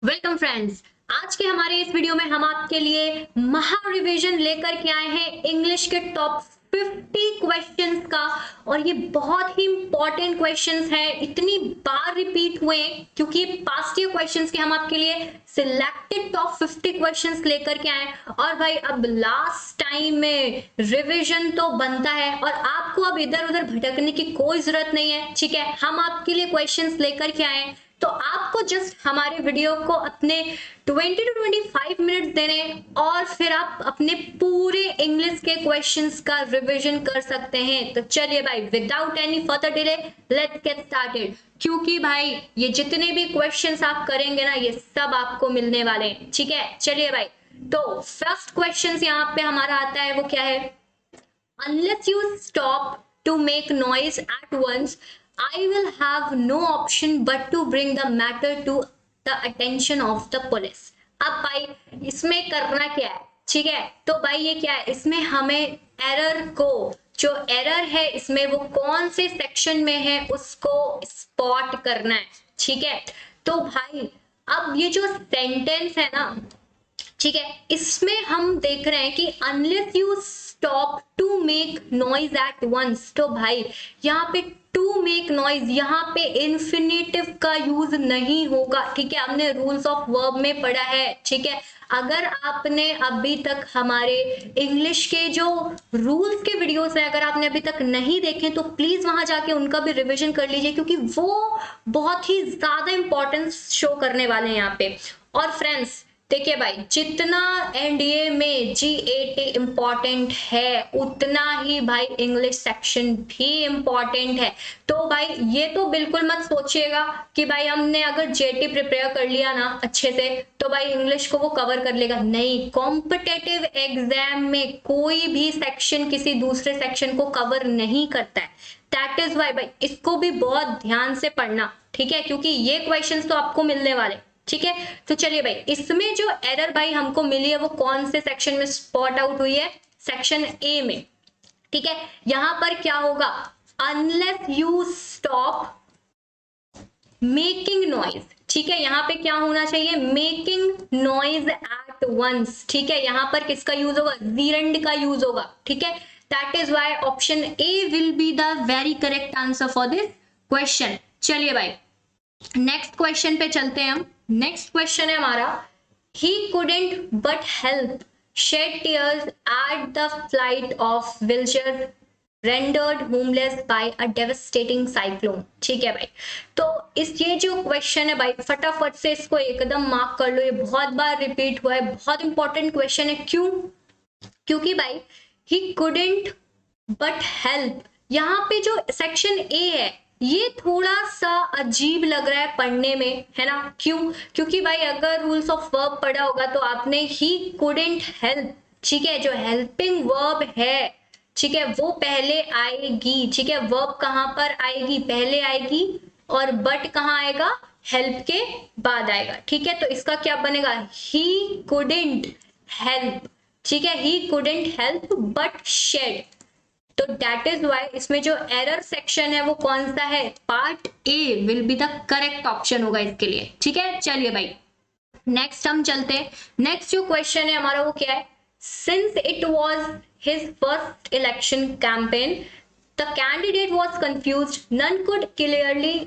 Welcome friends. आज के हमारे इस वीडियो में हम आपके लिए महा रिवीजन लेकर के आए हैं इंग्लिश के टॉप 50 क्वेश्चंस का। और ये बहुत ही इंपॉर्टेंट क्वेश्चंस हैं, इतनी बार रिपीट हुए हैं क्योंकि पास्ट ईयर क्वेश्चंस के हम आपके लिए सिलेक्टेड टॉप 50 क्वेश्चंस लेकर के आए। और भाई अब लास्ट टाइम में रिवीजन तो बनता है और आपको अब इधर उधर भटकने की कोई जरूरत नहीं है। ठीक है, हम आपके लिए क्वेश्चंस लेकर के आए, तो आपको जस्ट हमारे वीडियो को अपने 20 to 25 मिनट देने और फिर आप अपने पूरे इंग्लिश के क्वेश्चंस का रिवीजन कर सकते हैं। तो चलिए भाई, without any further delay let's get started. क्योंकि भाई ये जितने भी क्वेश्चंस आप करेंगे ना, ये सब आपको मिलने वाले हैं। ठीक है, चलिए भाई, तो फर्स्ट क्वेश्चन यहाँ पे हमारा आता है, वो क्या है? Unless you stop to make noise at once, I will have no option but to bring the matter to the attention of the police। अब भाई इसमें करना क्या है? ठीक है, तो भाई ये क्या है, इसमें हमें एरर को, जो एरर है इसमें वो कौन से सेक्शन में है उसको स्पॉट करना है। ठीक है, तो भाई अब ये जो सेंटेंस है ना, ठीक है, इसमें हम देख रहे हैं कि unless you stop to make noise at once. तो भाई यहाँ पे टू मेक नॉइज, यहाँ पे इन्फिनेटिव का यूज नहीं होगा। ठीक है, हमने रूल्स ऑफ वर्ब में पढ़ा है। ठीक है, अगर आपने अभी तक हमारे इंग्लिश के जो रूल्स के वीडियोस हैं, अगर आपने अभी तक नहीं देखे तो प्लीज वहां जाके उनका भी रिवीजन कर लीजिए, क्योंकि वो बहुत ही ज्यादा इंपॉर्टेंस शो करने वाले हैं यहाँ पे। और फ्रेंड्स देखिए भाई, जितना एनडीए में जीएटी इंपॉर्टेंट है उतना ही भाई इंग्लिश सेक्शन भी इंपॉर्टेंट है। तो भाई ये तो बिल्कुल मत सोचिएगा कि भाई हमने अगर जेटी प्रिपेयर कर लिया ना अच्छे से तो भाई इंग्लिश को वो कवर कर लेगा। नहीं, कॉम्पिटेटिव एग्जाम में कोई भी सेक्शन किसी दूसरे सेक्शन को कवर नहीं करता है। दैट इज वाई भाई इसको भी बहुत ध्यान से पढ़ना। ठीक है, क्योंकि ये क्वेश्चंस तो आपको मिलने वाले। ठीक है, तो चलिए भाई, इसमें जो एरर भाई हमको मिली है वो कौन से सेक्शन में स्पॉट आउट हुई है? सेक्शन ए में। ठीक है, यहां पर क्या होगा? Unless you stop making noise. ठीक है, यहां पे क्या होना चाहिए? Making noise at once. ठीक है, यहां पर किसका यूज होगा? जीरेंड का यूज होगा। ठीक है, that is why option A will be the very correct answer for this question. चलिए भाई, नेक्स्ट क्वेश्चन पे चलते हैं हम। नेक्स्ट क्वेश्चन है हमारा, he couldn't but help shed tears at the flight of villagers rendered homeless by a devastating cyclone। ठीक है भाई, तो इस ये जो क्वेश्चन है भाई, फटाफट से इसको एकदम मार्क कर लो, ये बहुत बार रिपीट हुआ है, बहुत इंपॉर्टेंट क्वेश्चन है। क्यों? क्योंकि भाई he couldn't but help, यहाँ पे जो सेक्शन ए है ये थोड़ा सा अजीब लग रहा है पढ़ने में, है ना? क्यों? क्योंकि भाई अगर रूल्स ऑफ वर्ब पढ़ा होगा तो आपने ही कुडंट हेल्प, ठीक है, जो हेल्पिंग वर्ब है, ठीक है, वो पहले आएगी। ठीक है, वर्ब कहां पर आएगी? पहले आएगी, और बट कहां आएगा? हेल्प के बाद आएगा। ठीक है, तो इसका क्या बनेगा? He couldn't help. ठीक है, he couldn't help but shed. तो दैट इज वाई इसमें जो एरर सेक्शन है वो कौन सा है? Part A will be the correct option होगा इसके लिए। ठीक है, चलिए भाई नेक्स्ट हम चलते हैं। नेक्स्ट जो क्वेश्चन है हमारा वो क्या है? Since it was his first election campaign the candidate was confuse, none could clearly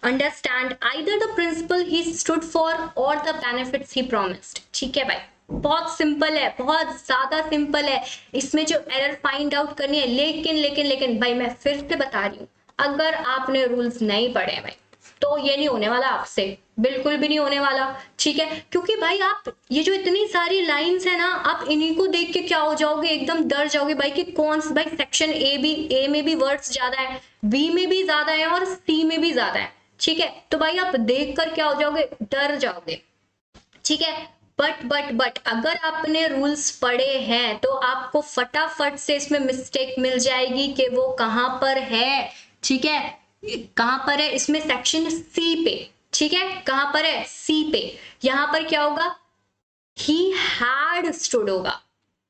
understand either the principle he stood for और द बेनिफिट्स ही प्रॉमिस्ड। ठीक है भाई, बहुत सिंपल है, बहुत ज्यादा सिंपल है। इसमें जो एरर फाइंड आउट करनी है, लेकिन लेकिन लेकिन भाई मैं फिर से बता रही हूँ, अगर आपने रूल्स नहीं पढ़े हैं भाई तो ये नहीं होने वाला आपसे, बिल्कुल भी नहीं होने वाला। ठीक है, क्योंकि भाई आप ये जो इतनी सारी लाइंस है ना, आप इन्हीं को देख के क्या हो जाओगे? एकदम डर जाओगे भाई कि कौन सा भाई सेक्शन ए में भी वर्ड्स ज्यादा है, बी में भी ज्यादा है और सी में भी ज्यादा है। ठीक है, तो भाई आप देख कर क्या हो जाओगे? डर जाओगे। ठीक है, बट अगर आपने रूल्स पढ़े हैं तो आपको फटाफट से इसमें मिस्टेक मिल जाएगी कि वो कहां पर है। ठीक है, कहां पर है? इसमें सेक्शन सी पे। ठीक है, कहां पर है? सी पे। यहां पर क्या होगा? ही हैड स्टूड होगा।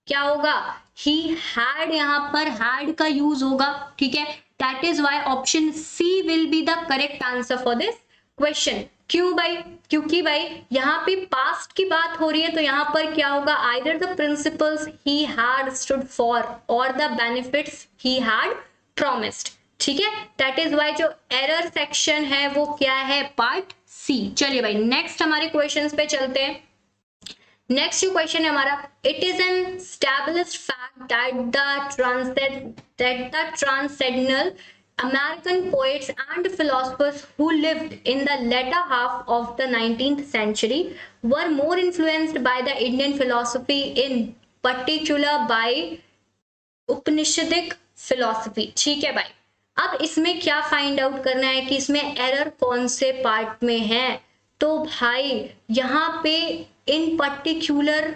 क्या होगा? ही हैड, यहां पर हैड का यूज होगा। ठीक है, that is why option C will be the correct answer for this question. क्यों भाई? क्योंकि भाई यहाँ पे पास्ट की बात हो रही है, तो यहाँ पर क्या होगा, either the principles he had stood for और the benefits he had promised. ठीक है, दैट इज वाई जो एरर सेक्शन है वो क्या है, पार्ट सी। चलिए भाई नेक्स्ट हमारे क्वेश्चंस पे चलते हैं। नेक्स्ट जो क्वेश्चन है हमारा, it is an established fact that the transcendental American poets and philosophers who lived in the latter half of the 19th century were more influenced by the Indian philosophy, in particular by Upanishadic philosophy. ठीक है भाई, अब इसमें क्या find out करना है कि इसमें एरर कौन से पार्ट में है। तो भाई यहाँ पे इन पर्टिकुलर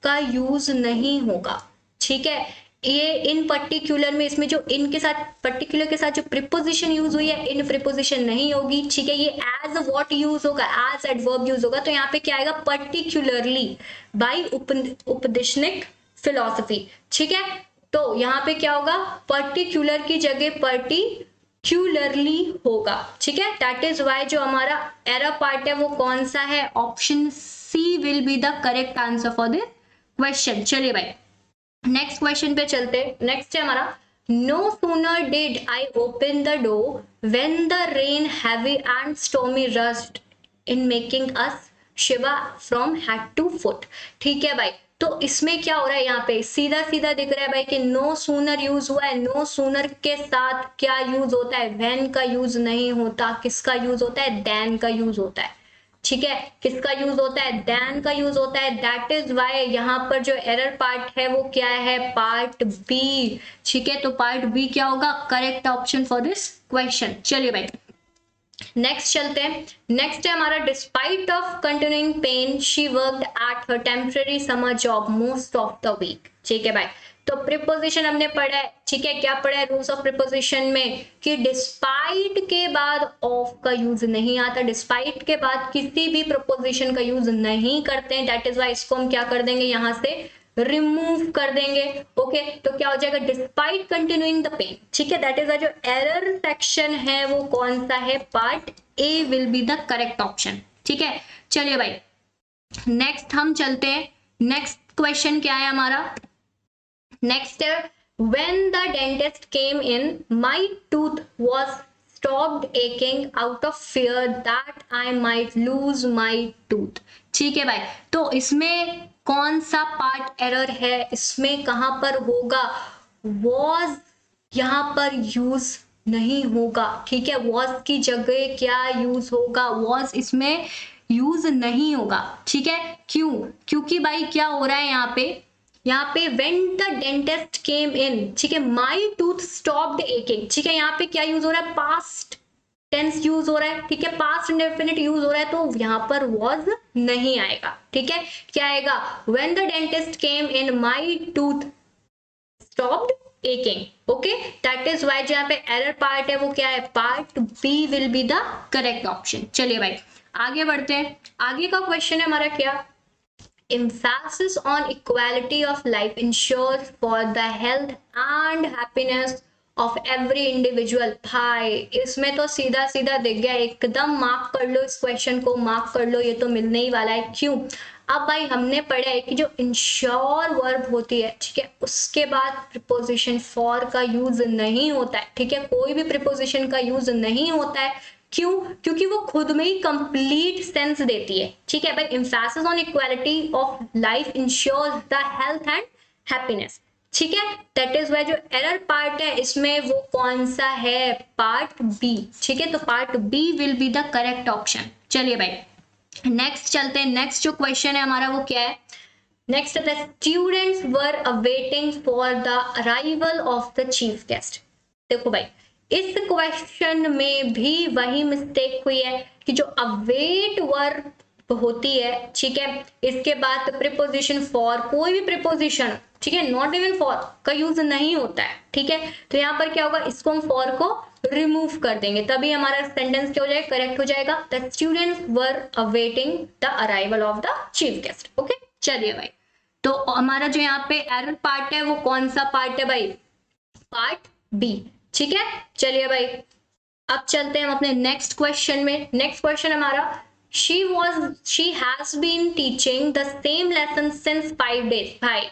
का यूज नहीं होगा। ठीक है, ये इन पर्टिकुलर में इसमें जो इन के साथ पर्टिकुलर के साथ जो प्रिपोजिशन यूज हुई है, इन प्रिपोजिशन नहीं होगी। ठीक है, ये एज व्हाट यूज होगा, एज एडवर्ब यूज होगा। तो यहाँ पे क्या आएगा, पर्टिकुलरली बाय उपनिषदिक फिलॉसफी। ठीक है, तो यहाँ पे क्या होगा, पर्टिकुलर की जगह पर्टिकुलरली होगा। ठीक है, दैट इज वाई जो हमारा एरर पार्ट है वो कौन सा है, option C will be the correct answer for this question. चलिए भाई नेक्स्ट क्वेश्चन पे चलते हैं। नेक्स्ट है हमारा, no sooner did I open the door when the rain heavy and stormy rushed in making us shiver from head to foot. ठीक है भाई, तो इसमें क्या हो रहा है, यहाँ पे सीधा सीधा दिख रहा है भाई कि नो सूनर यूज हुआ है। नो सूनर के साथ क्या यूज होता है, व्हेन का यूज नहीं होता। किसका यूज होता है, देन का यूज होता है। ठीक है, किसका यूज होता है, देन का यूज होता है। दैट इज वाई यहाँ पर जो एरर पार्ट है वो क्या है, पार्ट बी। ठीक है, तो पार्ट बी क्या होगा, correct option for this question. चलिए भाई नेक्स्ट चलते हैं। नेक्स्ट है हमारा, despite of continuing pain she worked at her temporary summer job most of the week. ठीक है भाई, तो प्रिपोजिशन हमने पढ़ा है। ठीक है, क्या पढ़ा है, रूल्स ऑफ प्रिपोजिशन में कि डिस्पाइट के बाद ऑफ का यूज नहीं आता, डिस्पाइट के बाद किसी भी प्रिपोजिशन का यूज नहीं करते हैं। दैट इज वाई इसको हम क्या कर देंगे, यहाँ से रिमूव कर देंगे। ओके, तो क्या हो जाएगा, डिस्पाइट कंटिन्यूइंग द पेन। ठीक है, दैट इज जो एरर सेक्शन है वो कौन सा है, part A will be the correct option. ठीक है, चलिए भाई नेक्स्ट हम चलते हैं। नेक्स्ट क्वेश्चन क्या है हमारा, नेक्स्ट है, when the dentist came in my tooth was stopped aching out of fear that I might lose my tooth। ठीक है भाई, तो इसमें कौन सा पार्ट एरर है, इसमें कहां पर होगा, was यहां पर यूज नहीं होगा। ठीक है, was की जगह क्या यूज होगा, was इसमें यूज नहीं होगा। ठीक है, क्यों, क्योंकि भाई क्या हो रहा है यहाँ पे when the dentist came in, ठीक है, my tooth stopped aching। ठीक है, यहाँ पे क्या यूज हो रहा है, पास्ट टेंस यूज हो रहा है। ठीक है, पास्ट इंडेफिनिट यूज हो रहा है, तो यहाँ पर was नहीं आएगा। ठीक है, क्या आएगा, when the dentist came in my tooth stopped aching। Okay, that is why जो यहाँ पे एरर पार्ट है वो क्या है, part B will be the correct option. चलिए भाई आगे बढ़ते हैं। आगे का क्वेश्चन है हमारा क्या, emphasis on equality of life ensures for the health and happiness of every individual। भाई इसमें तो सीधा सीधा दिख गया, एकदम मार्क कर लो इस क्वेश्चन को, मार्क कर लो, ये तो मिलने ही वाला है। क्यों, अब भाई हमने पढ़ा है कि जो इंश्योर वर्ब होती है, ठीक है, उसके बाद प्रिपोजिशन फॉर का यूज नहीं होता है। ठीक है, कोई भी प्रिपोजिशन का यूज नहीं होता है। क्यों, क्योंकि वो खुद में ही कंप्लीट सेंस देती है। ठीक है भाई, emphasis on equality of life ensures the health and happiness. ठीक है, दैट इज वाई जो एरर पार्ट है इसमें वो कौन सा है, पार्ट बी। ठीक है, तो part B will be the correct option. चलिए भाई नेक्स्ट चलते हैं। नेक्स्ट जो क्वेश्चन है हमारा वो क्या है, next the students were awaiting for the arrival of the chief guest. देखो भाई इस क्वेश्चन में भी वही मिस्टेक हुई है कि जो अवेट वर्ब होती है, ठीक है, इसके बाद प्रीपोजिशन फॉर, कोई भी प्रीपोजिशन, ठीक है, नॉट इवन फॉर का यूज नहीं होता है। ठीक है, तो यहाँ पर क्या होगा, इसको हम फॉर को रिमूव कर देंगे, तभी हमारा सेंटेंस क्या हो जाएगा, करेक्ट हो जाएगा। The students were awaiting the arrival of the chief guest. Okay, चलिए भाई, तो हमारा जो यहाँ पे एरर पार्ट है वो कौन सा पार्ट है भाई, पार्ट बी। ठीक है, चलिए भाई अब चलते हैं हम अपने नेक्स्ट क्वेश्चन में। नेक्स्ट क्वेश्चन हमारा, she has been teaching the same lesson since 5 days। भाई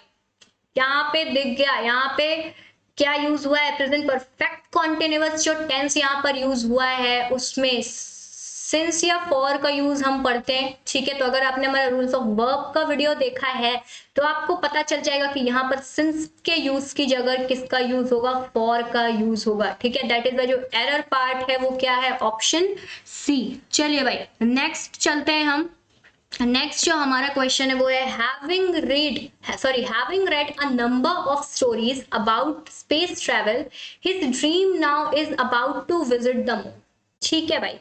यहाँ पे दिख गया, यहाँ पे क्या यूज हुआ है, प्रेजेंट परफेक्ट कॉन्टिन्यूअस जो टेंस यहाँ पर यूज हुआ है उसमें सिंस या फॉर का यूज हम पढ़ते हैं, ठीक है। तो अगर आपने हमारा रूल्स ऑफ वर्ब का वीडियो देखा है तो आपको पता चल जाएगा कि यहाँ पर सिंस के यूज की जगह किसका यूज होगा, फॉर का यूज होगा, ठीक है। दैट इज द जो एरर पार्ट है वो क्या है, ऑप्शन सी। चलिए भाई नेक्स्ट चलते हैं हम। नेक्स्ट जो हमारा क्वेश्चन है वो है having read a number of stories about space travel, his dream now is about to visit the moon। ठीक है भाई,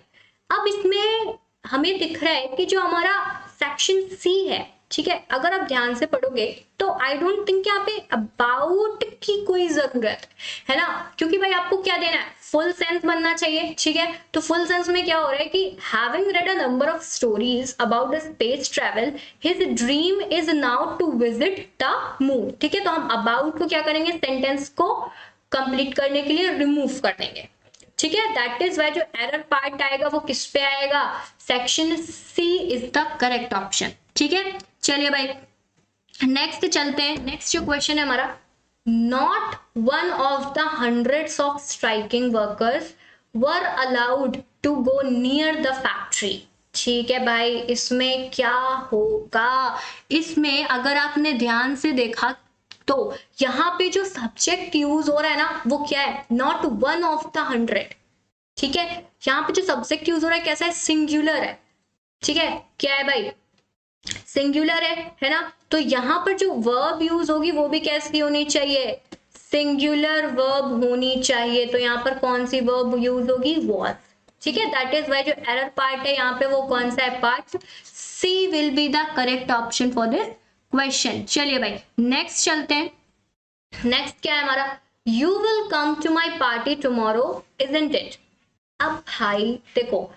अब इसमें हमें दिख रहा है कि जो हमारा सेक्शन सी है, ठीक है, अगर आप ध्यान से पढ़ोगे तो आई डोंट थिंक यहाँ पे अबाउट की कोई जरूरत है ना, क्योंकि भाई आपको क्या देना है, फुल सेंस बनना चाहिए, ठीक है। तो फुल सेंस में क्या हो रहा है कि having read a number of stories about the space travel, his dream is now to visit the moon, ठीक है। तो हम अबाउट को क्या करेंगे, सेंटेंस को कंप्लीट करने के लिए रिमूव कर देंगे, ठीक है। दैट इज वाई जो एरर पार्ट आएगा वो किस पे आएगा, section C is the correct option, ठीक है। चलिए भाई नेक्स्ट चलते हैं। नेक्स्ट जो क्वेश्चन है हमारा, not one of the hundreds of striking workers were allowed to go near the factory. ठीक है भाई, इसमें क्या होगा, इसमें अगर आपने ध्यान से देखा तो यहाँ पे जो सब्जेक्ट यूज हो रहा है ना वो क्या है, नॉट वन ऑफ द 100, ठीक है। यहाँ पे जो सब्जेक्ट यूज हो रहा है कैसा है, सिंगुलर है, ठीक है। क्या है भाई, सिंगुलर है ना। तो यहाँ पर जो वर्ब यूज होगी वो भी कैसी होनी चाहिए, सिंगुलर वर्ब होनी चाहिए। तो यहाँ पर कौन सी वर्ब यूज होगी, वॉज, ठीक है। दैट इज वाई जो एरर पार्ट है यहाँ पे वो कौन सा है, part C will be the correct option for this question. चलिए भाई नेक्स्ट चलते हैं। नेक्स्ट क्या है हमारा, you will come to my party tomorrow isn't it. अब भाई देखो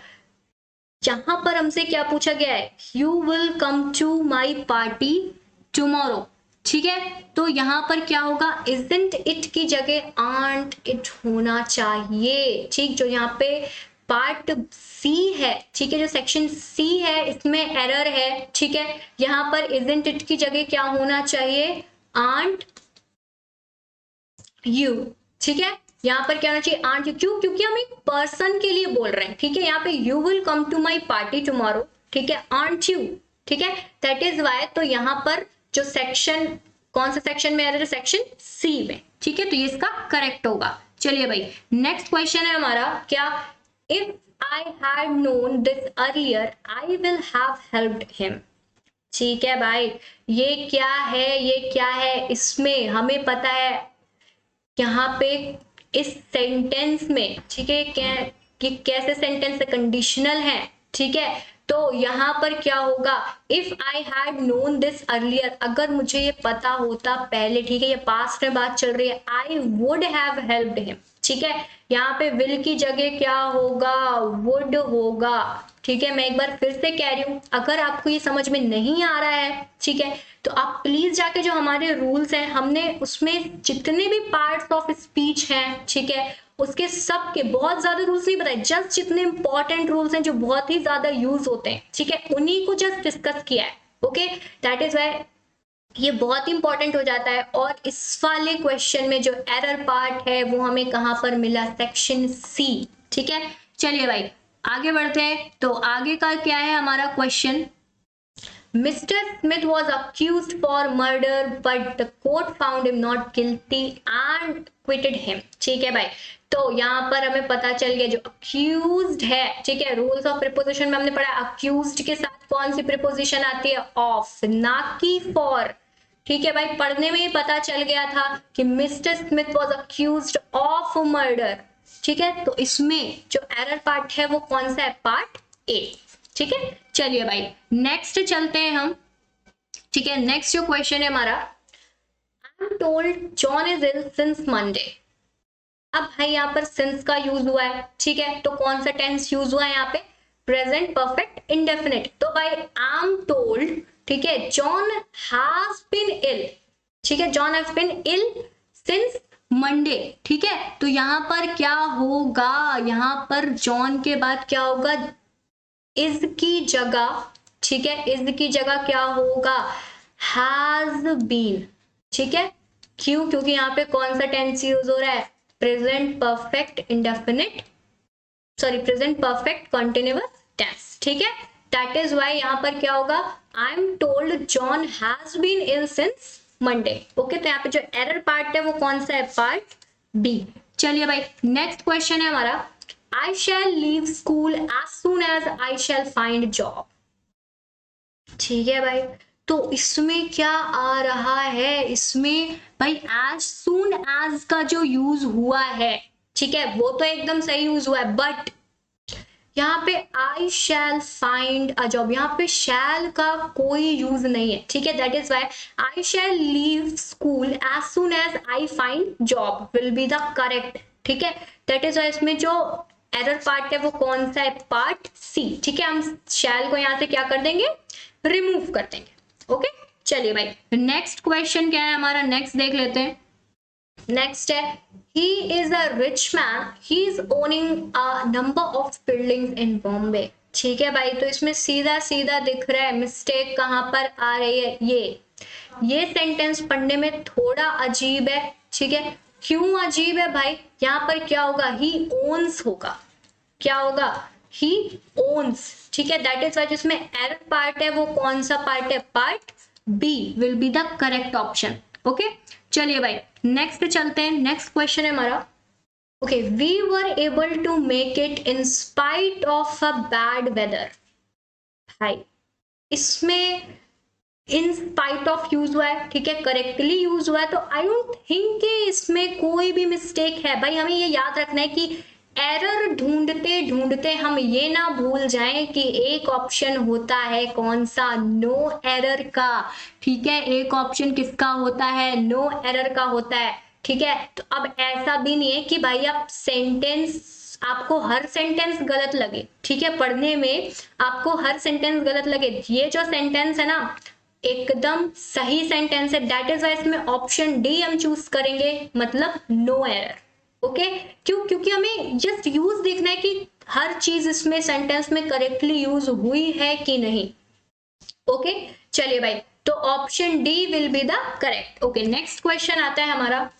यहां पर हमसे क्या पूछा गया है, you will come to my party tomorrow, ठीक है। तो यहां पर क्या होगा, इजंट इट की जगह आंट इट होना चाहिए, ठीक। जो यहाँ पे पार्ट सी है, ठीक है, जो सेक्शन सी है इसमें एरर है, ठीक है। यहाँ पर इजंट इट की जगह क्या होना चाहिए, आंट यू, ठीक है। यहाँ पर क्या होना चाहिए, आंट यू, क्यों, क्योंकि हम एक पर्सन के लिए बोल रहे हैं, ठीक है। यहाँ पे you will come to my party tomorrow, ठीक है, आंट यू, ठीक है। दैट इज वाई तो यहाँ पर जो सेक्शन, कौन सा सेक्शन में एरर, सेक्शन सी में, ठीक है। तो ये इसका करेक्ट होगा। चलिए भाई नेक्स्ट क्वेश्चन है हमारा क्या, if I had known this earlier, I will have helped him। ठीक है भाई, ये क्या है, ये क्या है, इसमें हमें पता है यहाँ पे इस सेंटेंस में, ठीक है, क्या कि कैसे सेंटेंस है, कंडीशनल है, ठीक है। तो यहाँ पर क्या होगा, if I had known this earlier, अगर मुझे ये पता होता पहले, ठीक है, ये पास्ट में बात चल रही है, आई वुड हैव हेल्प्ड हिम, ठीक है। यहाँ पे विल की जगह क्या होगा, वुड होगा, ठीक है। मैं एक बार फिर से कह रही हूँ, अगर आपको ये समझ में नहीं आ रहा है, ठीक है, तो आप प्लीज जाके जो हमारे रूल्स हैं, हमने उसमें जितने भी पार्ट्स ऑफ स्पीच हैं, ठीक है, उसके सब के बहुत ज्यादा रूल्स नहीं बताए, जस्ट जितने इंपॉर्टेंट रूल्स हैं जो बहुत ही ज्यादा यूज होते हैं, ठीक है, उन्हीं को जस्ट डिस्कस किया है, ओके। दैट इज वाई ये बहुत इंपॉर्टेंट हो जाता है। और इस वाले क्वेश्चन में जो एरर पार्ट है वो हमें कहां पर मिला, सेक्शन सी, ठीक है। चलिए भाई आगे बढ़ते हैं। तो आगे का क्या है हमारा question, mister Smith was accused for murder but the court found him not guilty and acquitted him, ठीक है भाई। तो यहाँ पर हमें पता चल गया जो अक्यूज्ड है, ठीक है, रूल्स ऑफ प्रीपोजिशन में हमने पढ़ा, अक्यूज्ड के साथ कौन सी प्रीपोजिशन आती है, ऑफ, ना कि फॉर, ठीक है भाई। पढ़ने में ही पता चल गया था कि mister Smith was accused of murder, ठीक है। तो इसमें जो एरर पार्ट है वो कौन सा है, पार्ट ए, ठीक है। चलिए भाई नेक्स्ट चलते हैं हम, ठीक है। नेक्स्ट जो क्वेश्चन है हमारा, I am told John is ill since Monday. अब भाई यहाँ पर सिंस का यूज हुआ है, ठीक है। तो कौन सा टेंस यूज हुआ है यहाँ पे, प्रेजेंट परफेक्ट इंडेफिनिट। तो भाई आई एम टोल्ड, ठीक है, जॉन हैज बीन इल, ठीक है, John has been ill since Monday, ठीक है। तो यहाँ पर क्या होगा, यहाँ पर जॉन के बाद क्या होगा, इज की जगह, ठीक है, इज की जगह क्या होगा, हैज बीन, ठीक है। क्यों? क्योंकि यहाँ पे कौन सा टेंस यूज हो रहा है, present perfect indefinite, sorry present perfect continuous tense, ठीक है। दैट इज वाई यहाँ पर क्या होगा, I am told John has been ill since Monday. Okay, तो यहाँ पे जो एरर पार्ट है वो कौन सा है, पार्ट बी। चलिए भाई, नेक्स्ट क्वेश्चन है हमारा, I shall leave school as soon as I shall find job. ठीक है भाई, तो इसमें क्या आ रहा है, इसमें भाई एज सून एज का जो यूज हुआ है, ठीक है, वो तो एकदम सही यूज हुआ है, बट यहाँ पे आई शैल फाइंड अ जॉब, यहाँ पे शैल का कोई यूज नहीं है, ठीक है। That is why I shall leave school as soon as I find job will be the correct, ठीक है। दैट इज वाई इसमें जो एरर पार्ट है वो कौन सा है, पार्ट सी, ठीक है। हम शैल को यहाँ से क्या कर देंगे, रिमूव कर देंगे। ओके, चलिए भाई, नेक्स्ट क्वेश्चन क्या है हमारा, नेक्स्ट देख लेते हैं। नेक्स्ट है, he is a rich man, he is owning a number of buildings in Bombay। ठीक है भाई, तो इसमें सीधा सीधा दिख रहा है मिस्टेक कहाँ पर आ रही है, ये सेंटेंस पढ़ने में थोड़ा अजीब है, ठीक है। क्यों अजीब है भाई, यहाँ पर क्या होगा, he owns होगा, क्या होगा, he owns, ठीक है। दैट इज वाई जिसमें एरर पार्ट है वो कौन सा पार्ट है, part B will be the correct option. Okay, चलिए भाई नेक्स्ट चलते हैं, नेक्स्ट क्वेश्चन है हमारा। Okay, we were able to make it in spite of a bad weather. भाई इसमें इन स्पाइट ऑफ यूज हुआ है, ठीक है, करेक्टली यूज हुआ है, तो आई डोंट थिंक कि इसमें कोई भी मिस्टेक है। भाई हमें ये याद रखना है कि एरर ढूंढते ढूंढते हम ये ना भूल जाएं कि एक ऑप्शन होता है कौन सा, नो एरर का, ठीक है। एक ऑप्शन किसका होता है, नो एरर का होता है, ठीक है। तो अब ऐसा भी नहीं है कि भाई आप सेंटेंस, आपको हर सेंटेंस गलत लगे, ठीक है, पढ़ने में आपको हर सेंटेंस गलत लगे, ये जो सेंटेंस है ना एकदम सही सेंटेंस है। दैट इज वाई इसमें ऑप्शन डी हम चूज करेंगे, मतलब नो एरर। ओके, क्यों? क्योंकि हमें जस्ट यूज देखना है कि हर चीज इसमें सेंटेंस में करेक्टली यूज हुई है कि नहीं। ओके, चलिए भाई, तो option D will be the correct. Okay, next question आता है हमारा,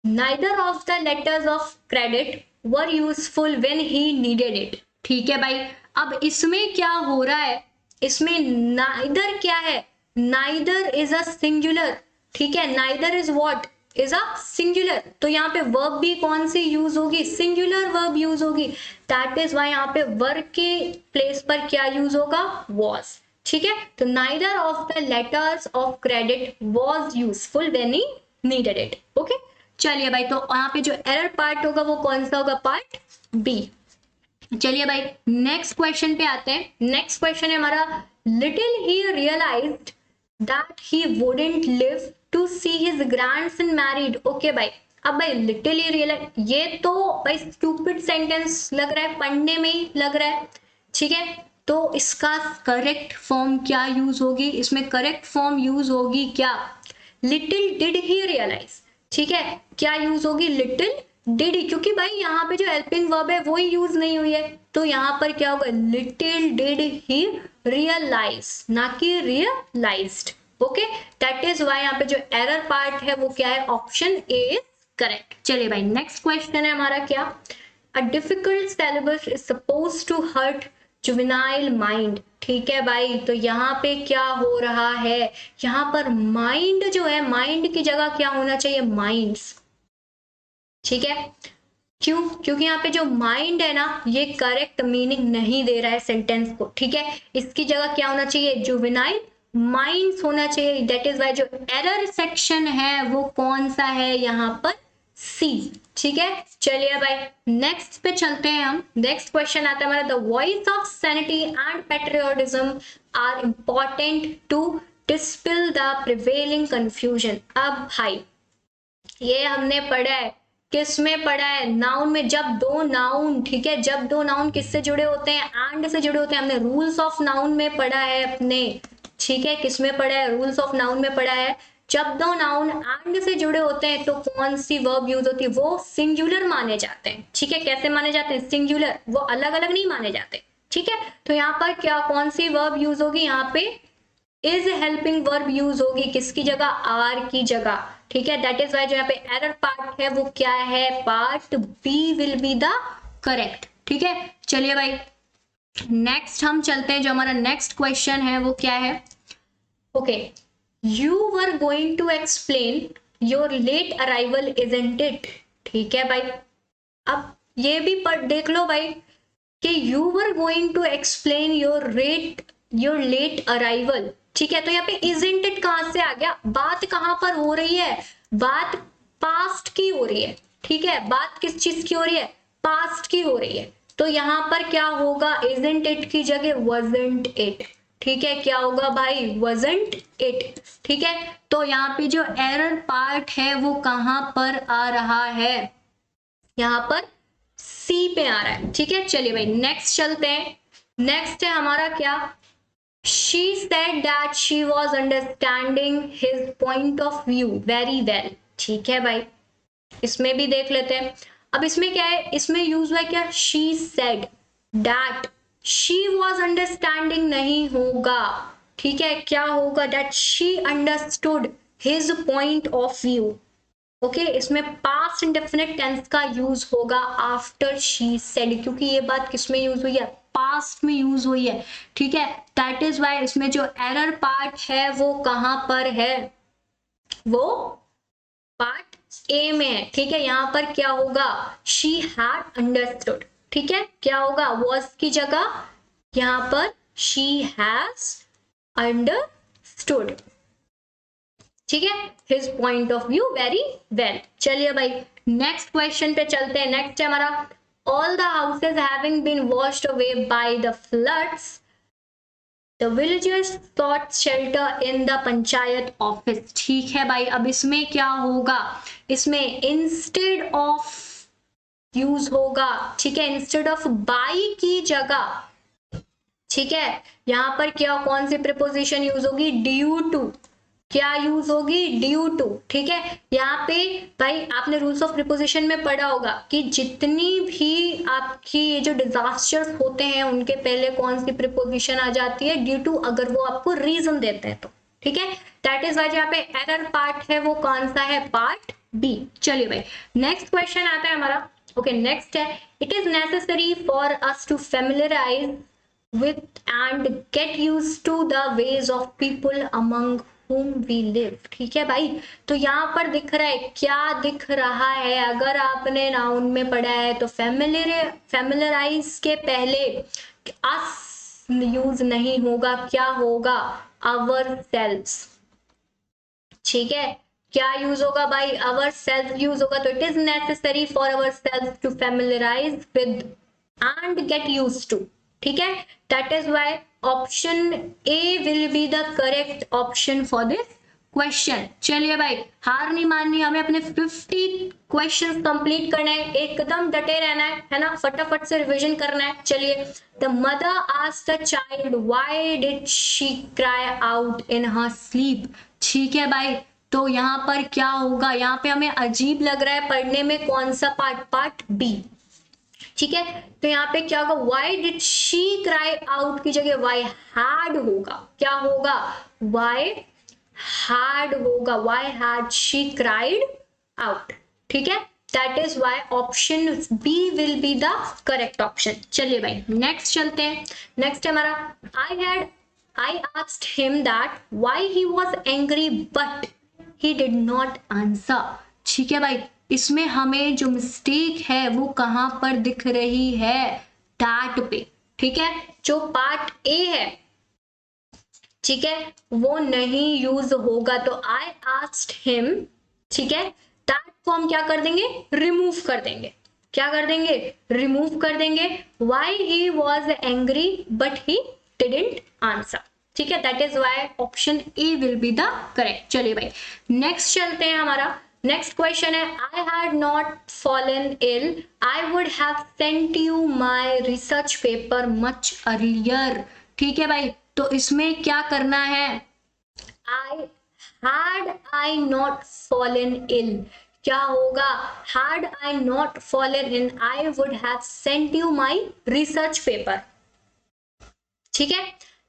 neither of the letters of credit were useful when he needed it. ठीक है भाई, अब इसमें क्या हो रहा है, इसमें नाइदर क्या है, नाइदर इज अ सिंगुलर, ठीक है, neither is what, is a singular, तो यहाँ पे वर्ब भी कौन सी यूज होगी, सिंगुलर वर्ब यूज होगी। दैट इज वाई यहाँ पे वर्ब के प्लेस पर क्या यूज होगा, वॉज, ठीक है। तो neither of the letters of credit was useful when he needed it. Okay, चलिए भाई, तो यहाँ पे जो एरर पार्ट होगा वो कौन सा होगा, पार्ट बी। चलिए भाई नेक्स्ट क्वेश्चन पे आते हैं। नेक्स्ट क्वेश्चन है हमारा, little he realized that he wouldn't live to see his grandson married. Okay भाई, अब भाई लिटिल ही रियलाइज, ये तो भाई स्टूपिड सेंटेंस लग रहा है, पढ़ने में ही लग रहा है, ठीक है। तो इसका करेक्ट फॉर्म क्या यूज होगी, इसमें करेक्ट फॉर्म यूज होगी क्या, लिटिल डिड ही रियलाइज, ठीक है, क्या यूज होगी, लिटिल डिड ही, क्योंकि भाई यहाँ पे जो हेल्पिंग वर्ब है वो ही यूज नहीं हुई है, तो यहाँ पर क्या होगा, लिटिल डिड ही रियलाइज, ना कि realized. Okay, that is why यहाँ पे जो एरर पार्ट है वो क्या है, ऑप्शन ए इज करेक्ट। चलिए भाई नेक्स्ट क्वेश्चन है हमारा क्या, a difficult syllabus is suppose to hurt juvenile mind. ठीक है भाई, तो यहाँ पे क्या हो रहा है, यहाँ पर माइंड जो है, माइंड की जगह क्या होना चाहिए, माइंड्स, ठीक है। क्यों? क्योंकि यहाँ पे जो माइंड है ना ये करेक्ट मीनिंग नहीं दे रहा है सेंटेंस को, ठीक है। इसकी जगह क्या होना चाहिए, जुवेनाइल माइंड्स होना चाहिए। दैट इज वाई जो एरर सेक्शन है वो कौन सा है, यहाँ पर सी, ठीक है। चलिए भाई नेक्स्ट पे चलते हैं हम। नेक्स्ट क्वेश्चन आता है हमारा, the voice of sanity and patriotism are important to dispel the prevailing confusion. अब भाई ये हमने पढ़ा है, किस में पढ़ा है, नाउन में, जब दो नाउन, ठीक है, जब दो नाउन किससे जुड़े होते हैं, एंड से जुड़े होते हैं। हमने रूल्स ऑफ नाउन में पढ़ा है अपने, ठीक है, किस में पढ़ा है, रूल्स ऑफ नाउन में पढ़ा है। जब दो नाउन एंड से जुड़े होते हैं तो कौन सी वर्ब यूज होती है, वो सिंगुलर माने जाते हैं, ठीक है। कैसे माने जाते हैं, सिंगुलर, वो अलग अलग नहीं माने जाते, ठीक है, तो यहाँ पर क्या कौन सी वर्ब यूज होगी, यहाँ पे इज हेल्पिंग वर्ब यूज होगी, किसकी जगह, आर की जगह, ठीक है। दैट इज वाई जो यहाँ पे एरर पार्ट है वो क्या है, part B will be the correct, ठीक है। चलिए भाई नेक्स्ट हम चलते हैं, जो हमारा नेक्स्ट क्वेश्चन है वो क्या है, okay, you were going to explain your late arrival isn't it, ठीक है भाई। अब ये भी देख लो भाई कि you were going to explain your late arrival, ठीक है। तो यहाँ पे इजंट इट कहां से आ गया, बात कहां पर हो रही है, बात पास्ट की हो रही है, ठीक है। बात किस चीज की हो रही है, पास्ट की हो रही है, तो यहाँ पर क्या होगा, इजंट इट की जगह wasn't इट, ठीक है। क्या होगा भाई, wasn't इट, ठीक है। तो यहाँ पे जो एरर पार्ट है वो कहां पर आ रहा है, यहाँ पर सी पे आ रहा है, ठीक है। चलिए भाई नेक्स्ट चलते हैं, नेक्स्ट है हमारा क्या, she said that she was understanding his point of view very well, ठीक है भाई, इसमें भी देख लेते हैं। अब इसमें क्या है, इसमें यूज हुआ क्या, she said that, she was understanding नहीं होगा, ठीक है, क्या होगा, that she understood his point of view, okay इसमें पास्ट इंडेफिनिट टेंस का यूज होगा आफ्टर शी सेड, क्योंकि ये बात किस में यूज हुई है, पास्ट में यूज हुई है, ठीक है। दैट इज वाई इसमें जो एरर पार्ट है वो कहां पर है, वो पार्ट ए में है, ठीक है। यहां पर क्या होगा, शी हैड अंडरस्टूड, ठीक है, क्या होगा, वॉज की जगह यहां पर शी हैज अंडरस्टूड, ठीक है, his point of view very well. चलिए भाई नेक्स्ट क्वेश्चन पे चलते हैं, नेक्स्ट है हमारा, all the houses having been washed away by the floods, the villagers sought shelter in the panchayat office, ठीक है भाई। अब इसमें क्या होगा, इसमें इंस्टेड ऑफ यूज होगा, ठीक है, इंस्टेड ऑफ बाई की जगह, ठीक है। यहां पर क्या कौन सी प्रीपोजिशन यूज होगी, ड्यू टू, क्या यूज होगी, ड्यू टू, ठीक है। यहाँ पे भाई आपने रूल्स ऑफ प्रीपोजिशन में पढ़ा होगा कि जितनी भी आपकी ये जो डिजास्टर्स होते हैं उनके पहले कौन सी प्रीपोजिशन आ जाती है, ड्यू टू, अगर वो आपको रीजन देते हैं तो, ठीक है। दैट इज वाई यहाँ पे एरर पार्ट है वो कौन सा है, पार्ट बी। चलिए भाई नेक्स्ट क्वेश्चन आता है हमारा, ओके नेक्स्ट है, it is necessary for us to familiarize with and get used to the ways of people among whom we live, ठीक है भाई। तो यहाँ पर दिख रहा है, क्या दिख रहा है, अगर आपने नाउन में पढ़ा है तो फेमिलियराइज के पहले अस यूज नहीं होगा, क्या होगा, आवर सेल्व्स, ठीक है। क्या यूज होगा भाई, आवर सेल्फ यूज होगा, तो it is necessary for our self to familiarize with and get used to, ठीक है। That is why option A will be the correct option for this question. चलिए भाई हार नहीं माननी, हमें अपने 50 क्वेश्चंस कंप्लीट करने हैं, एकदम डटे रहना है ना, फटाफट से रिवीजन करना है। चलिए, the mother asked the child why did she cry out in her sleep, ठीक है भाई। तो यहाँ पर क्या होगा, यहाँ पे हमें अजीब लग रहा है पढ़ने में, कौन सा पार्ट, पार्ट बी, ठीक है। तो यहाँ पे क्या होगा, why did she cry out की जगह वाई हैड होगा, क्या होगा, वाई हैड होगा, why had she cried out, ठीक है। That is why option B will be the correct option. चलिए भाई नेक्स्ट चलते हैं, नेक्स्ट हमारा, I asked him that why he was angry but he did not answer, ठीक है भाई। इसमें हमें जो मिस्टेक है वो कहां पर दिख रही है, दैट पे, ठीक है। जो पार्ट ए है, ठीक है, वो नहीं यूज होगा, तो आई आस्क्ड हिम, ठीक है, दैट को हम क्या कर देंगे, रिमूव कर देंगे, क्या कर देंगे, रिमूव कर देंगे। Why he was angry but he didn't answer, ठीक है। That is why option A will be the correct. चलिए भाई नेक्स्ट चलते हैं, हमारा नेक्स्ट क्वेश्चन है, I had not fallen ill, I would have sent you my research paper much earlier, ठीक है भाई। तो इसमें क्या करना है, आई नॉट फॉलन इल, क्या होगा, had I not fallen in I would have sent you my research paper, ठीक है,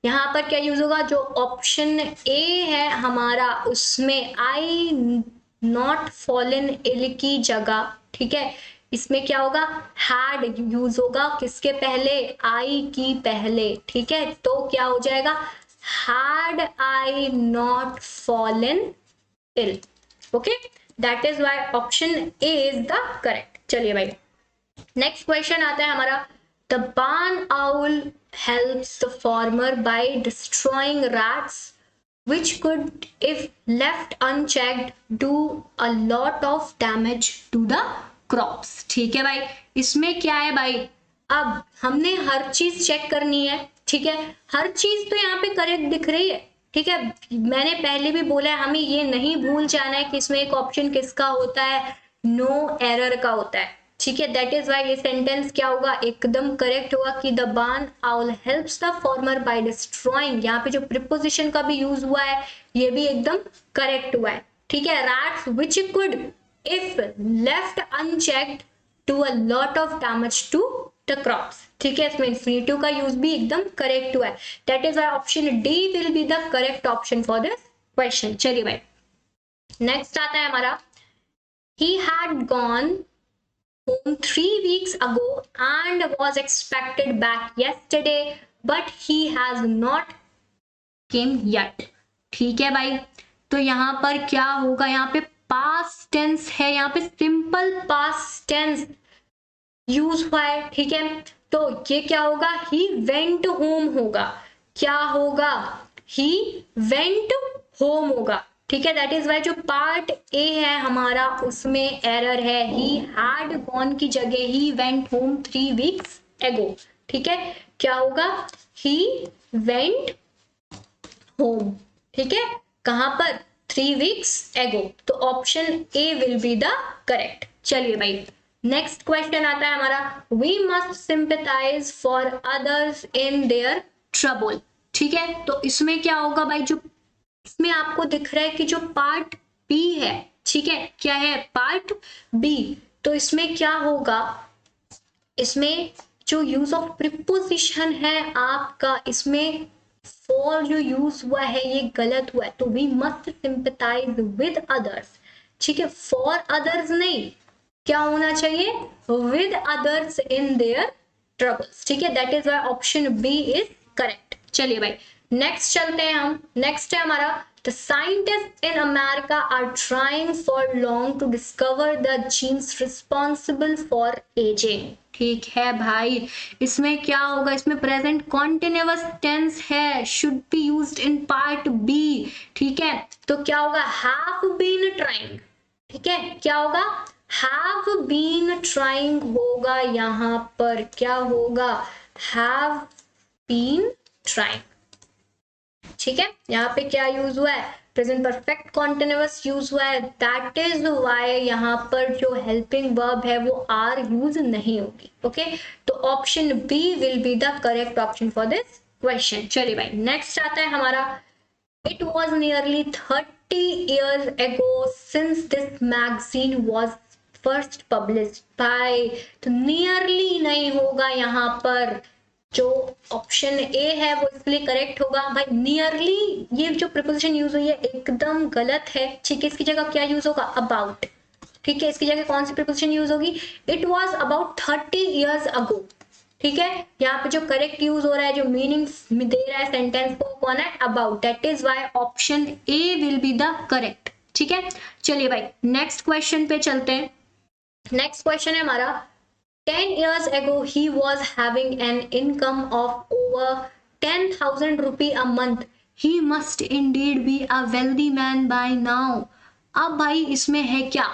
यहाँ पर क्या यूज होगा, जो ऑप्शन ए है हमारा उसमें आई नॉट फॉलन इल की जगह, ठीक है, इसमें क्या होगा, हैड यूज होगा किसके पहले, आई की पहले, ठीक है, तो क्या हो जाएगा, had I not fallen ill, okay, that is why option A is the correct. चलिए भाई नेक्स्ट क्वेश्चन आता है हमारा, the barn owl helps the farmer by destroying rats which could if left unchecked do a lot of damage to the crops। ठीक है भाई, इसमें क्या है भाई, अब हमने हर चीज चेक करनी है, ठीक है, हर चीज तो यहाँ पे करेक्ट दिख रही है, ठीक है, मैंने पहले भी बोला है हमें ये नहीं भूल जाना है कि इसमें एक ऑप्शन किसका होता है, नो एरर का होता है, ठीक है, दैट इज वाई ये सेंटेंस क्या होगा, एकदम करेक्ट होगा कि the barn owl helps the farmer by destroying, यहाँ पे जो प्रीपोजिशन का भी यूज हुआ है ये भी एकदम करेक्ट हुआ है, ठीक है, rats which could if left unchecked do a lot of damage to the crops, ठीक है, इसमें इंफिनिटिव का यूज भी एकदम करेक्ट हुआ है, that is why option D will be the correct option for this question. चलिए भाई नेक्स्ट आता है हमारा, he had gone home 3 weeks ago and was expected back yesterday but he has not came yet। ठीक है भाई, तो यहाँ पर क्या होगा, यहाँ पे पास्ट टेंस है, यहाँ पे सिंपल पास्ट टेंस यूज हुआ है, ठीक है, तो ये क्या होगा, ही वेंट होम होगा, क्या होगा, ही वेंट होम होगा, ठीक है, दैट इज वाई जो पार्ट ए है हमारा उसमें एरर है, ही हैड गॉन की जगह he went home 3 weeks ago, ठीक है, क्या होगा, ही वेंट होम, ठीक है, कहां पर, 3 weeks ago, तो option A will be the correct. चलिए भाई नेक्स्ट क्वेश्चन आता है हमारा, we must sympathize for others in their trouble, ठीक है, तो इसमें क्या होगा भाई, जो इसमें आपको दिख रहा है कि जो पार्ट बी है, ठीक है, क्या है, पार्ट बी, तो इसमें क्या होगा, इसमें जो यूज ऑफ प्रीपोजिशन है आपका, इसमें फॉर जो यूज हुआ है ये गलत हुआ है, तो we must sympathize with others, ठीक है, फॉर अदर्स नहीं, क्या होना चाहिए, with others in their troubles, ठीक है, that is why option B is correct. चलिए भाई नेक्स्ट चलते हैं हम, नेक्स्ट है हमारा, the scientist in America are trying for long to discover the genes responsible for ageing, ठीक है भाई, इसमें क्या होगा, इसमें प्रेजेंट कॉन्टिन्यूअस टेंस है, should be used in part B, ठीक है, तो क्या होगा, हैव बीन ट्राइंग, ठीक है, क्या होगा, हैव बीन ट्राइंग होगा, यहाँ पर क्या होगा, हैव बीन ट्राइंग, ठीक है, यहाँ पे क्या यूज हुआ है, प्रेजेंट परफेक्ट कॉन्टिन्यूअस यूज हुआ है, दैट इज व्हाई यहाँ पर जो हेल्पिंग वर्ब है वो आर यूज नहीं होगी, ओके, तो option B will be the correct option for this question. चलिए भाई नेक्स्ट आता है हमारा, it was nearly 30 years ago since this magazine was first published by, तो नियरली नहीं होगा, यहाँ पर जो ऑप्शन ए है वो इसलिए करेक्ट होगा भाई, नियरली ये जो प्रीपोजिशन यूज हुई है एकदम गलत है, ठीक है, इसकी जगह क्या यूज होगा, अबाउट, ठीक है, इसकी जगह कौन सी प्रीपोजिशन यूज होगी, it was about 30 years ago, ठीक है, यहाँ पे जो करेक्ट यूज हो रहा है, जो मीनिंग दे रहा है सेंटेंस को, कौन है, about, that is why option A will be the correct, ठीक है। चलिए भाई नेक्स्ट क्वेश्चन पे चलते हैं, नेक्स्ट क्वेश्चन है हमारा, 10 years ago he was having an income of over 10,000 rupee a month, he must indeed be a wealthy man by now। अब भाई इसमें है क्या,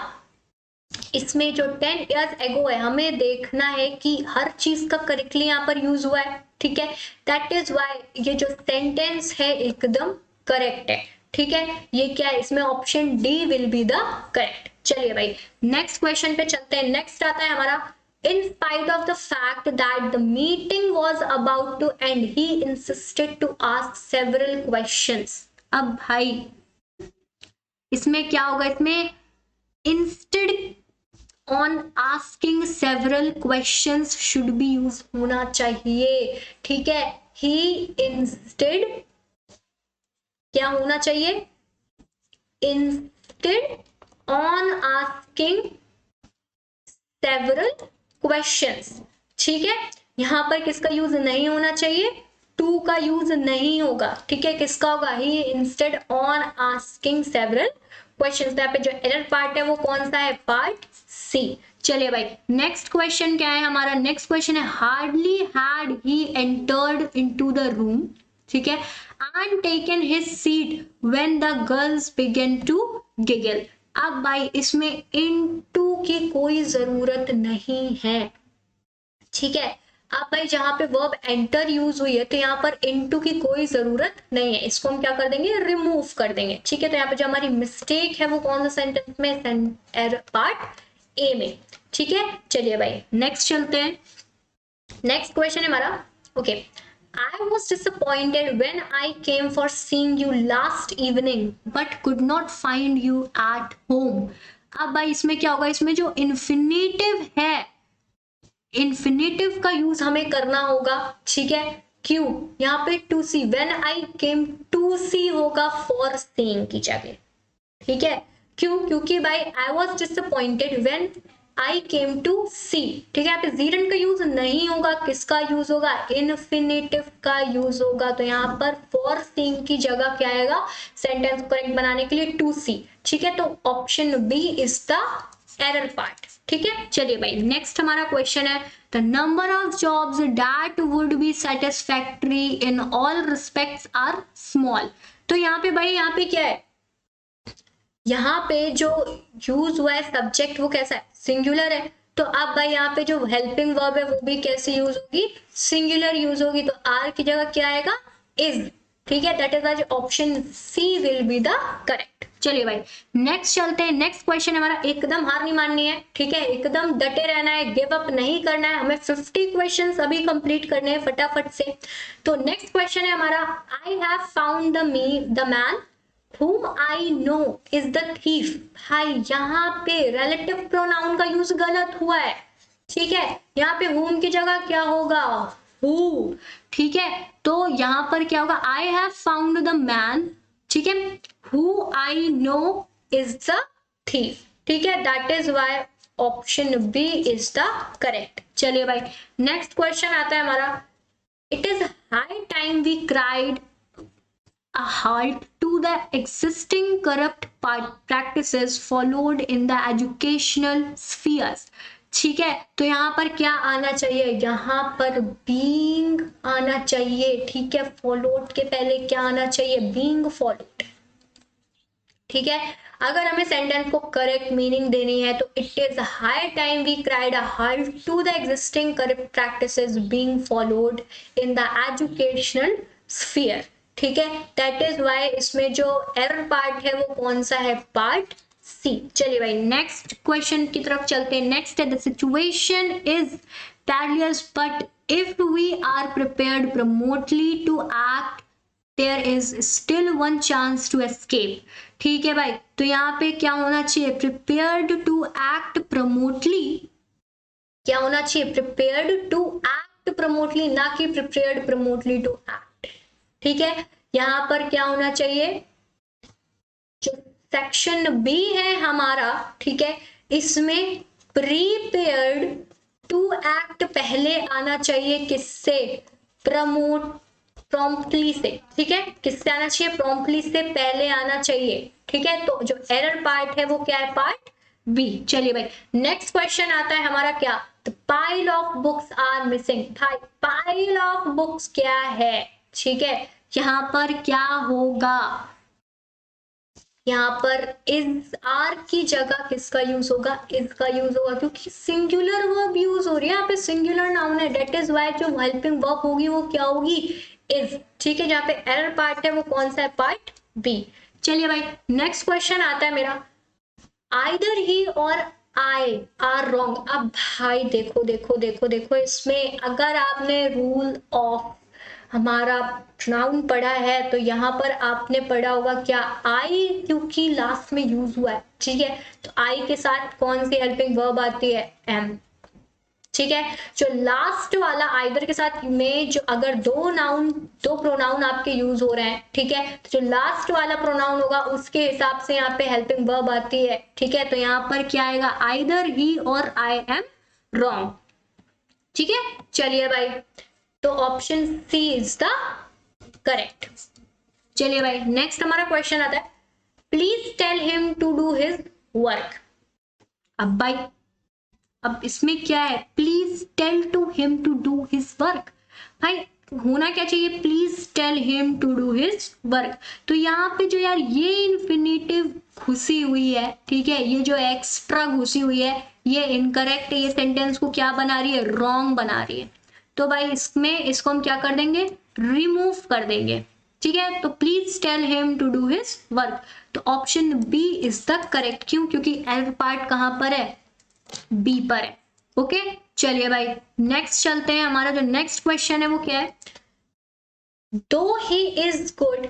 इसमें जो 10 years ago है हमें देखना है कि हर चीज का करेक्टली यहाँ पर यूज हुआ है, ठीक है, दैट इज वाई ये जो सेंटेंस है एकदम करेक्ट है, ठीक है, ये क्या है, इसमें option D will be the correct. चलिए भाई नेक्स्ट क्वेश्चन पे चलते हैं, नेक्स्ट आता है हमारा, in spite of the fact that the meeting was about to end he insisted to ask several questions। अब भाई इसमें क्या होगा, इसमें instead on asking several questions should be use होना चाहिए, ठीक है, ही इंस्टेड क्या होना चाहिए, instead on asking several questions. ठीक है, यहां पर किसका यूज नहीं होना चाहिए, टू का यूज नहीं होगा। ठीक है, किसका होगा, he instead on asking several questions. यहाँ पे जो एरर पार्ट है वो कौन सा है, पार्ट सी। चलिए भाई नेक्स्ट क्वेश्चन क्या है हमारा, नेक्स्ट क्वेश्चन है hardly had he entered into the room, ठीक है, and taken his seat when the girls began to giggle. अब भाई इसमें इनटू की कोई जरूरत नहीं है। ठीक है, अब भाई जहां पे वर्ब एंटर यूज हुई है तो यहाँ पर इनटू की कोई जरूरत नहीं है, इसको हम क्या कर देंगे, रिमूव कर देंगे। ठीक है, तो यहाँ पे जो हमारी मिस्टेक है वो कौन सा सेंटेंस में, एरर पार्ट ए में। ठीक है, चलिए भाई नेक्स्ट चलते हैं। नेक्स्ट क्वेश्चन है हमारा, okay, I was disappointed when I came for seeing you last evening but could not find you at home। अब भाई इसमें क्या होगा, इसमें जो इन्फिनेटिव है, इन्फिनेटिव का यूज हमें करना होगा। ठीक है, क्यों, यहाँ पे to see, when I came to see होगा फॉर सीइंग की जगह। ठीक है, क्यों, क्योंकि भाई I was disappointed when I came to see. ठीक है, यहाँ पे जीरन का यूज नहीं होगा, किसका यूज होगा, इन्फिनेटिव का यूज होगा। तो यहाँ पर फॉर सीइंग की जगह क्या आएगा, सेंटेंस करेक्ट बनाने के लिए टू सी। ठीक है, तो option B is the error part. ठीक है, चलिए भाई नेक्स्ट हमारा क्वेश्चन है, the number of jobs that would be satisfactory in all respects are small. तो यहाँ पे भाई, यहाँ पे क्या है, यहाँ पे जो यूज हुआ है सब्जेक्ट वो कैसा है, सिंगुलर है। तो अब भाई यहाँ पे जो हेल्पिंग वर्ब है वो भी कैसे यूज होगी, सिंगुलर यूज होगी। तो आर की जगह क्या आएगा, इज। ठीक है, that is why option C will be the correct. चलिए भाई नेक्स्ट चलते हैं। नेक्स्ट क्वेश्चन हमारा, एकदम हार नहीं माननी है। ठीक है, एकदम डटे रहना है, गिव अप नहीं करना है, हमें 50 क्वेश्चन अभी कंप्लीट करने हैं फटाफट से। तो नेक्स्ट क्वेश्चन है हमारा, I have found the man whom I know is the thief। भाई यहाँ पे relative pronoun का यूज गलत हुआ है। ठीक है, यहाँ पे whom की जगह क्या होगा, who। ठीक है, तो यहाँ पर क्या होगा, I have found the man, ठीक है, who I know is the thief। ठीक है, that is why option B is the correct। चलिए भाई नेक्स्ट क्वेश्चन आता है हमारा, it is high time we cried a halt to the existing corrupt practices followed in the educational spheres। ठीक है, तो यहाँ पर क्या आना चाहिए, यहाँ पर being आना चाहिए। ठीक है, followed के पहले क्या आना चाहिए, being followed। ठीक है, अगर हमें सेंटेंस को करेक्ट मीनिंग देनी है तो it is high time we cried a halt to the existing corrupt practices being followed in the educational sphere। ठीक है, दैट इज वाई इसमें जो एरर पार्ट है वो कौन सा है, पार्ट सी। चलिए भाई नेक्स्ट क्वेश्चन की तरफ चलते हैं। नेक्स्ट है, the situation is perilous but if we are prepared promptly to act there is still one chance to escape। ठीक है भाई, तो यहाँ पे क्या होना चाहिए, prepared to act promptly, क्या होना चाहिए, prepared to act promptly, ना कि prepared promptly to act। ठीक है, यहाँ पर क्या होना चाहिए, जो सेक्शन बी है हमारा, ठीक है, इसमें प्रीपेयर्ड टू एक्ट पहले आना चाहिए, किससे, प्रॉम्प्टली से। ठीक है, किससे आना चाहिए, प्रॉम्प्टली से पहले आना चाहिए। ठीक है, तो जो एरर पार्ट है वो क्या है, पार्ट बी। चलिए भाई नेक्स्ट क्वेश्चन आता है हमारा, क्या, the pile of books are missing. भाई पाइल ऑफ बुक्स क्या है, ठीक है, यहाँ पर क्या होगा, यहाँ पर इज, आर की जगह किसका यूज होगा, इज का यूज होगा, क्योंकि सिंगुलर वर्ब यूज हो रही है, यहाँ पे सिंगुलर नाउन है, दैट इज वाई जो हेल्पिंग वर्ब होगी वो क्या होगी, इज। ठीक है, जहाँ पे एरर पार्ट है वो कौन सा है, पार्ट बी। चलिए भाई नेक्स्ट क्वेश्चन आता है मेरा, आइदर ही और आई आर रॉन्ग। अब भाई देखो देखो देखो देखो, इसमें अगर आपने रूल ऑफ हमारा नाउन पढ़ा है तो यहाँ पर आपने पढ़ा होगा क्या, आई क्योंकि लास्ट में यूज हुआ है। ठीक है, तो आई के साथ कौन सी हेल्पिंग वर्ब आती है, एम। ठीक है। जो लास्ट वाला आइदर के साथ में जो अगर दो प्रोनाउन आपके यूज हो रहे हैं, ठीक है, तो जो लास्ट वाला प्रोनाउन होगा उसके हिसाब से यहाँ पे हेल्पिंग वर्ब आती है, ठीक है। तो यहाँ पर क्या आएगा, आइदर ही और आई एम रॉन्ग, ठीक है। चलिए भाई, तो option C is the correct. चलिए भाई, नेक्स्ट हमारा क्वेश्चन आता है, please tell him to do his work. अब भाई, अब इसमें क्या है, please tell to him to do his work. भाई होना क्या चाहिए, please tell him to do his work. तो यहाँ पे जो यार ये इन्फिनेटिव घुसी हुई है, ठीक है, ये जो एक्स्ट्रा घुसी हुई है ये इनकरेक्ट है, ये सेंटेंस को क्या बना रही है, रॉन्ग बना रही है। तो भाई इसमें इसको हम क्या कर देंगे, रिमूव कर देंगे, ठीक है। तो please tell him to do his work, तो option B is the correct. क्यों, क्योंकि एरर पार्ट कहां पर है, बी पर है। ओके, चलिए भाई नेक्स्ट चलते हैं। हमारा जो नेक्स्ट क्वेश्चन है वो क्या है, दो he is good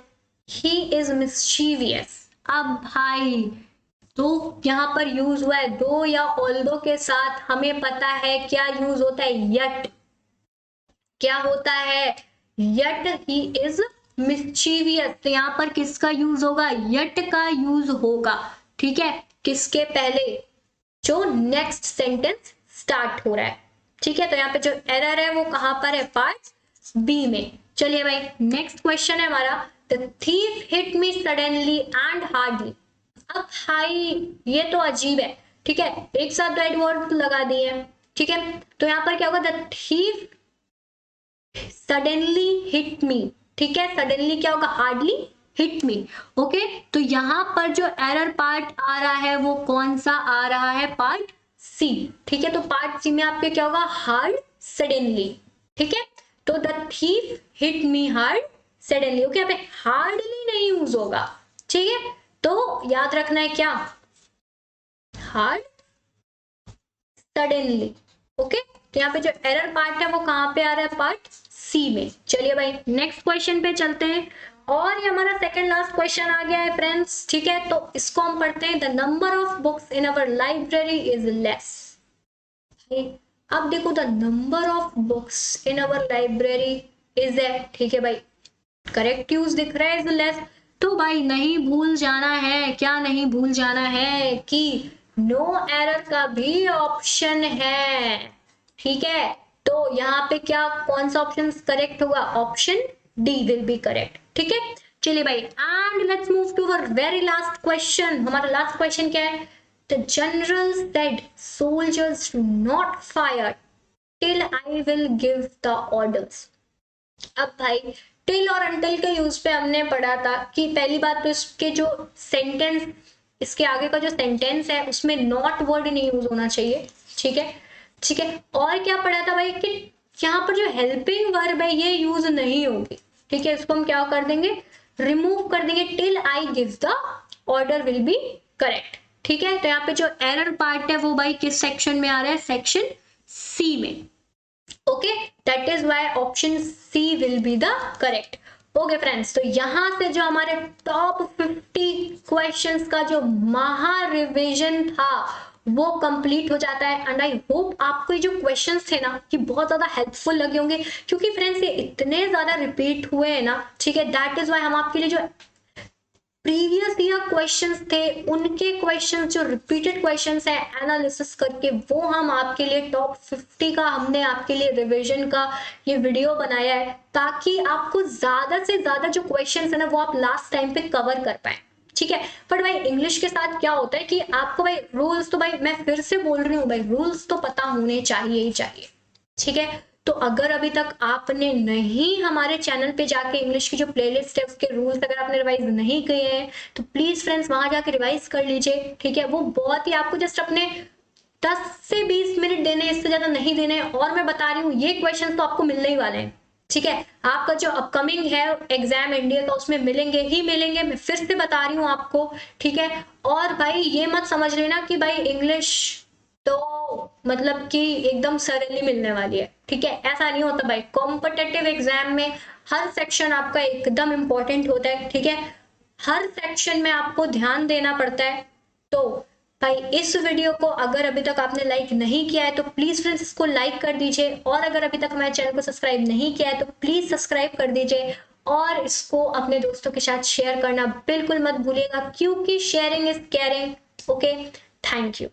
he is mischievous. अब भाई तो यहाँ पर यूज हुआ है दो या ऑल्दो के साथ, हमें पता है क्या यूज होता है, यट। क्या होता है, यट ही इज मिस्चीवियस। तो यहाँ पर किसका यूज होगा, यट का यूज होगा, ठीक है। किसके पहले, जो नेक्स्ट सेंटेंस स्टार्ट हो रहा है, ठीक है। तो यहाँ पे जो एरर है वो कहां पर है, पार्ट बी में। चलिए भाई नेक्स्ट क्वेश्चन है हमारा, the thief hit me suddenly and hardly. अब भाई ये तो अजीब है, ठीक है, एक साथ दो एडवर्ब लगा दिए हैं, ठीक है। तो यहाँ पर क्या होगा, the thief suddenly hit me, ठीक है, सडनली क्या होगा, हार्डली हिट मी। ओके, तो यहां पर जो एरर पार्ट आ रहा है वो कौन सा आ रहा है, पार्ट सी, ठीक है। तो पार्ट सी में आपके क्या होगा, हार्ड सडनली, ठीक है। तो the thief hit me hard suddenly. Okay, यहाँ पे हार्डली नहीं यूज होगा, ठीक है। तो याद रखना है क्या, हार्ड सडनली। ओके, तो यहाँ पे जो एरर पार्ट है वो कहां पे आ रहा है, पार्ट सी में। चलिए भाई नेक्स्ट क्वेश्चन पे चलते हैं, और ये हमारा सेकंड लास्ट क्वेश्चन आ गया है फ्रेंड्स, ठीक है। तो इसको हम पढ़ते हैं, the number of books in our library is less. अब देखो, the number of books in our library is है, ठीक है भाई, करेक्ट यूज दिख रहा है, इज लेस। तो भाई नहीं भूल जाना है, क्या नहीं भूल जाना है कि नो एरर का भी ऑप्शन है, ठीक है। तो यहाँ पे क्या, कौन सा ऑप्शन करेक्ट होगा, option D will be correct, ठीक है। चलिए भाई, and let's move to our very last question. हमारा लास्ट क्वेश्चन क्या है, the general said soldiers do not fire till I will give the orders. अब भाई टिल और अंटिल के यूज पे हमने पढ़ा था कि पहली बात तो इसके जो सेंटेंस, इसके आगे का जो सेंटेंस है उसमें नॉट वर्ड नहीं यूज होना चाहिए, ठीक है, ठीक है। और क्या पढ़ा था भाई कि यहाँ पर जो हेल्पिंग वर्ब है ये यूज नहीं होगी, ठीक है। इसको हम क्या कर देंगे, रिमूव कर देंगे, till I give the order will be correct, ठीक है। तो यहाँ पे जो एरर पार्ट है वो भाई किस सेक्शन में आ रहा है, सेक्शन सी में। Okay, that is why option C will be the correct. Okay friends, तो यहां से जो हमारे टॉप 50 क्वेश्चंस का जो महा रिवीजन था वो कंप्लीट हो जाता है। एंड आई होप आपको ये जो क्वेश्चंस थे ना कि बहुत ज्यादा हेल्पफुल लगे होंगे, क्योंकि फ्रेंड्स ये इतने ज्यादा रिपीट हुए हैं ना, ठीक है। दैट इज व्हाई हम आपके लिए जो प्रीवियस ईयर क्वेश्चंस थे उनके क्वेश्चंस, जो रिपीटेड क्वेश्चंस है, एनालिसिस करके वो हम आपके लिए टॉप 50 का हमने आपके लिए रिवीजन का ये वीडियो बनाया है, ताकि आपको ज्यादा से ज्यादा जो क्वेश्चंस है ना वो आप लास्ट टाइम पे कवर कर पाए, ठीक है। बट भाई इंग्लिश के साथ क्या होता है कि आपको भाई रूल्स, तो भाई मैं फिर से बोल रही हूँ भाई, रूल्स तो पता होने चाहिए ही चाहिए, ठीक है। तो अगर अभी तक आपने नहीं हमारे चैनल पे जाके इंग्लिश की जो प्लेलिस्ट है उसके रूल्स अगर आपने रिवाइज नहीं किए हैं तो प्लीज फ्रेंड्स वहां जाके रिवाइज कर लीजिए, ठीक है। वो बहुत ही आपको जस्ट अपने 10 से 20 मिनट देने, इससे ज्यादा नहीं देने। और मैं बता रही हूँ ये क्वेश्चन तो आपको मिलने ही वाले हैं, ठीक है। आपका जो अपकमिंग है एग्जाम इंडिया का उसमें मिलेंगे ही मिलेंगे, मैं फिर से बता रही हूँ आपको, ठीक है। और भाई ये मत समझ लेना कि भाई इंग्लिश तो मतलब कि एकदम सरली मिलने वाली है, ठीक है, ऐसा नहीं होता भाई। कॉम्पिटिटिव एग्जाम में हर सेक्शन आपका एकदम इंपॉर्टेंट होता है, ठीक है। हर सेक्शन में आपको ध्यान देना पड़ता है। तो भाई इस वीडियो को अगर अभी तक आपने लाइक नहीं किया है तो प्लीज फ्रेंड्स इसको लाइक कर दीजिए, और अगर अभी तक हमारे चैनल को सब्सक्राइब नहीं किया है तो प्लीज सब्सक्राइब कर दीजिए, और इसको अपने दोस्तों के साथ शेयर करना बिल्कुल मत भूलिएगा, क्योंकि sharing is caring. Okay, thank you.